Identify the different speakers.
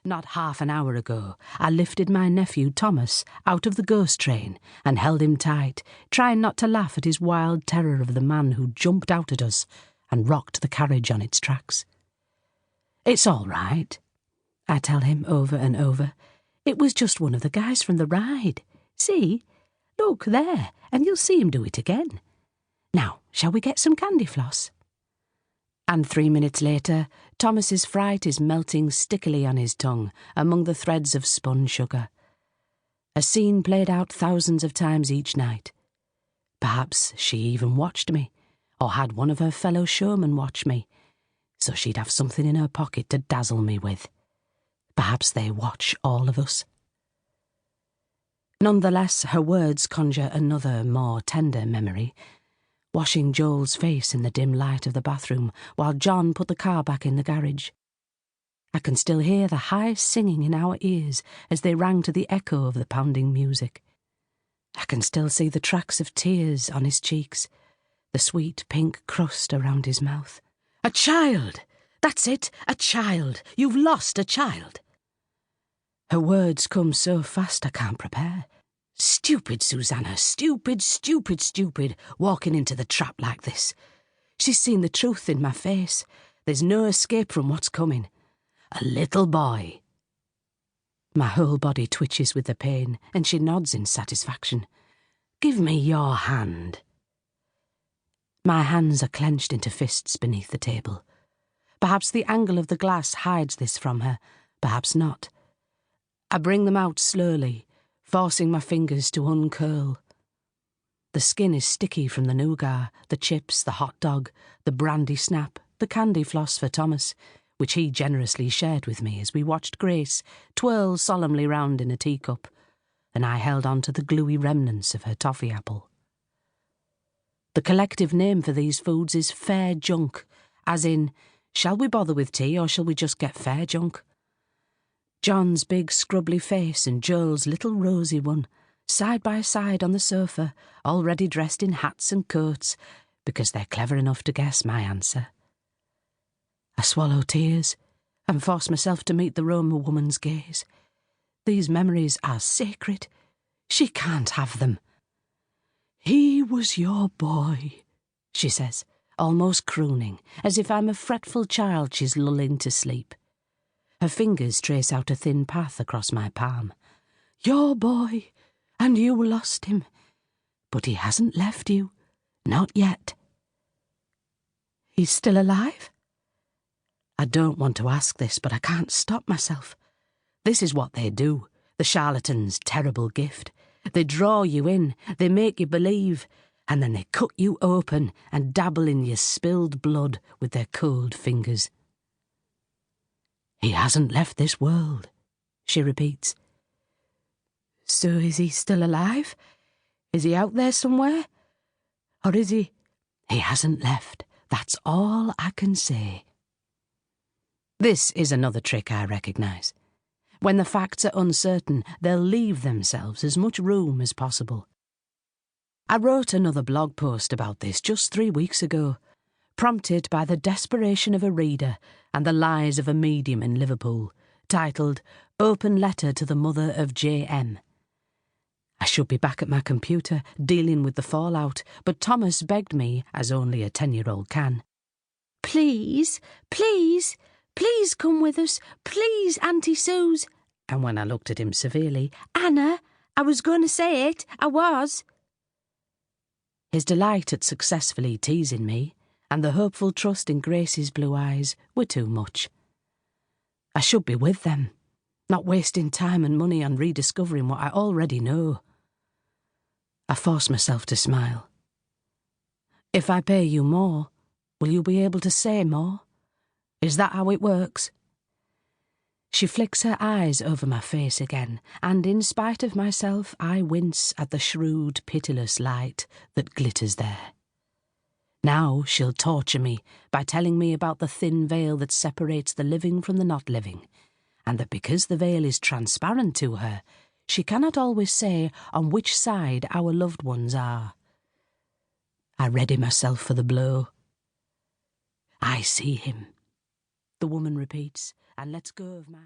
Speaker 1: Not half an hour ago, I lifted my nephew Thomas out of the ghost train and held him tight, trying not to laugh at his wild terror of the man who jumped out at us and rocked the carriage on its tracks. "It's all right," I tell him over and over. "It was just one of the guys from the ride. See? Look there, and you'll see him do it again. Now, shall we get some candy floss?" And 3 minutes later, Thomas's fright is melting stickily on his tongue among the threads of spun sugar. A scene played out thousands of times each night. Perhaps she even watched me, or had one of her fellow showmen watch me, so she'd have something in her pocket to dazzle me with. Perhaps they watch all of us. Nonetheless, her words conjure another, more tender memory. Washing Joel's face in the dim light of the bathroom while John put the car back in the garage. I can still hear the high singing in our ears as they rang to the echo of the pounding music. I can still see the tracks of tears on his cheeks, the sweet pink crust around his mouth. "A child! That's it, a child! You've lost a child!" Her words come so fast I can't prepare. Stupid Susannah, stupid, stupid, stupid, walking into the trap like this. She's seen the truth in my face. There's no escape from what's coming. A little boy. My whole body twitches with the pain, and she nods in satisfaction. "Give me your hand." My hands are clenched into fists beneath the table. Perhaps the angle of the glass hides this from her, perhaps not. I bring them out slowly, forcing my fingers to uncurl. The skin is sticky from the nougat, the chips, the hot dog, the brandy snap, the candy floss for Thomas, which he generously shared with me as we watched Grace twirl solemnly round in a teacup, and I held on to the gluey remnants of her toffee apple. The collective name for these foods is fair junk, as in, shall we bother with tea or shall we just get fair junk? John's big scrubbly face and Joel's little rosy one, side by side on the sofa, already dressed in hats and coats, because they're clever enough to guess my answer. I swallow tears and force myself to meet the Roma woman's gaze. These memories are sacred. She can't have them. "He was your boy," she says, almost crooning, as if I'm a fretful child she's lulling to sleep. Her fingers trace out a thin path across my palm. "Your boy, and you lost him. But he hasn't left you. Not yet." "He's still alive?" I don't want to ask this, but I can't stop myself. This is what they do, the charlatan's terrible gift. They draw you in, they make you believe, and then they cut you open and dabble in your spilled blood with their cold fingers. "He hasn't left this world," she repeats. "So is he still alive? Is he out there somewhere? Or is he—" "He hasn't left. That's all I can say." This is another trick I recognise. When the facts are uncertain, they'll leave themselves as much room as possible. I wrote another blog post about this just 3 weeks ago, prompted by the desperation of a reader and the lies of a medium in Liverpool, titled "Open Letter to the Mother of J.M." I should be back at my computer, dealing with the fallout, but Thomas begged me, as only a 10-year-old can, "Please, please, please come with us, please, Auntie Suze." And when I looked at him severely, "Anna, I was going to say it, I was." His delight at successfully teasing me, and the hopeful trust in Grace's blue eyes, were too much. I should be with them, not wasting time and money on rediscovering what I already know. I force myself to smile. "If I pay you more, will you be able to say more? Is that how it works?" She flicks her eyes over my face again, and in spite of myself I wince at the shrewd, pitiless light that glitters there. Now she'll torture me by telling me about the thin veil that separates the living from the not living, and that because the veil is transparent to her, she cannot always say on which side our loved ones are. I ready myself for the blow. "I see him," the woman repeats, and lets go of my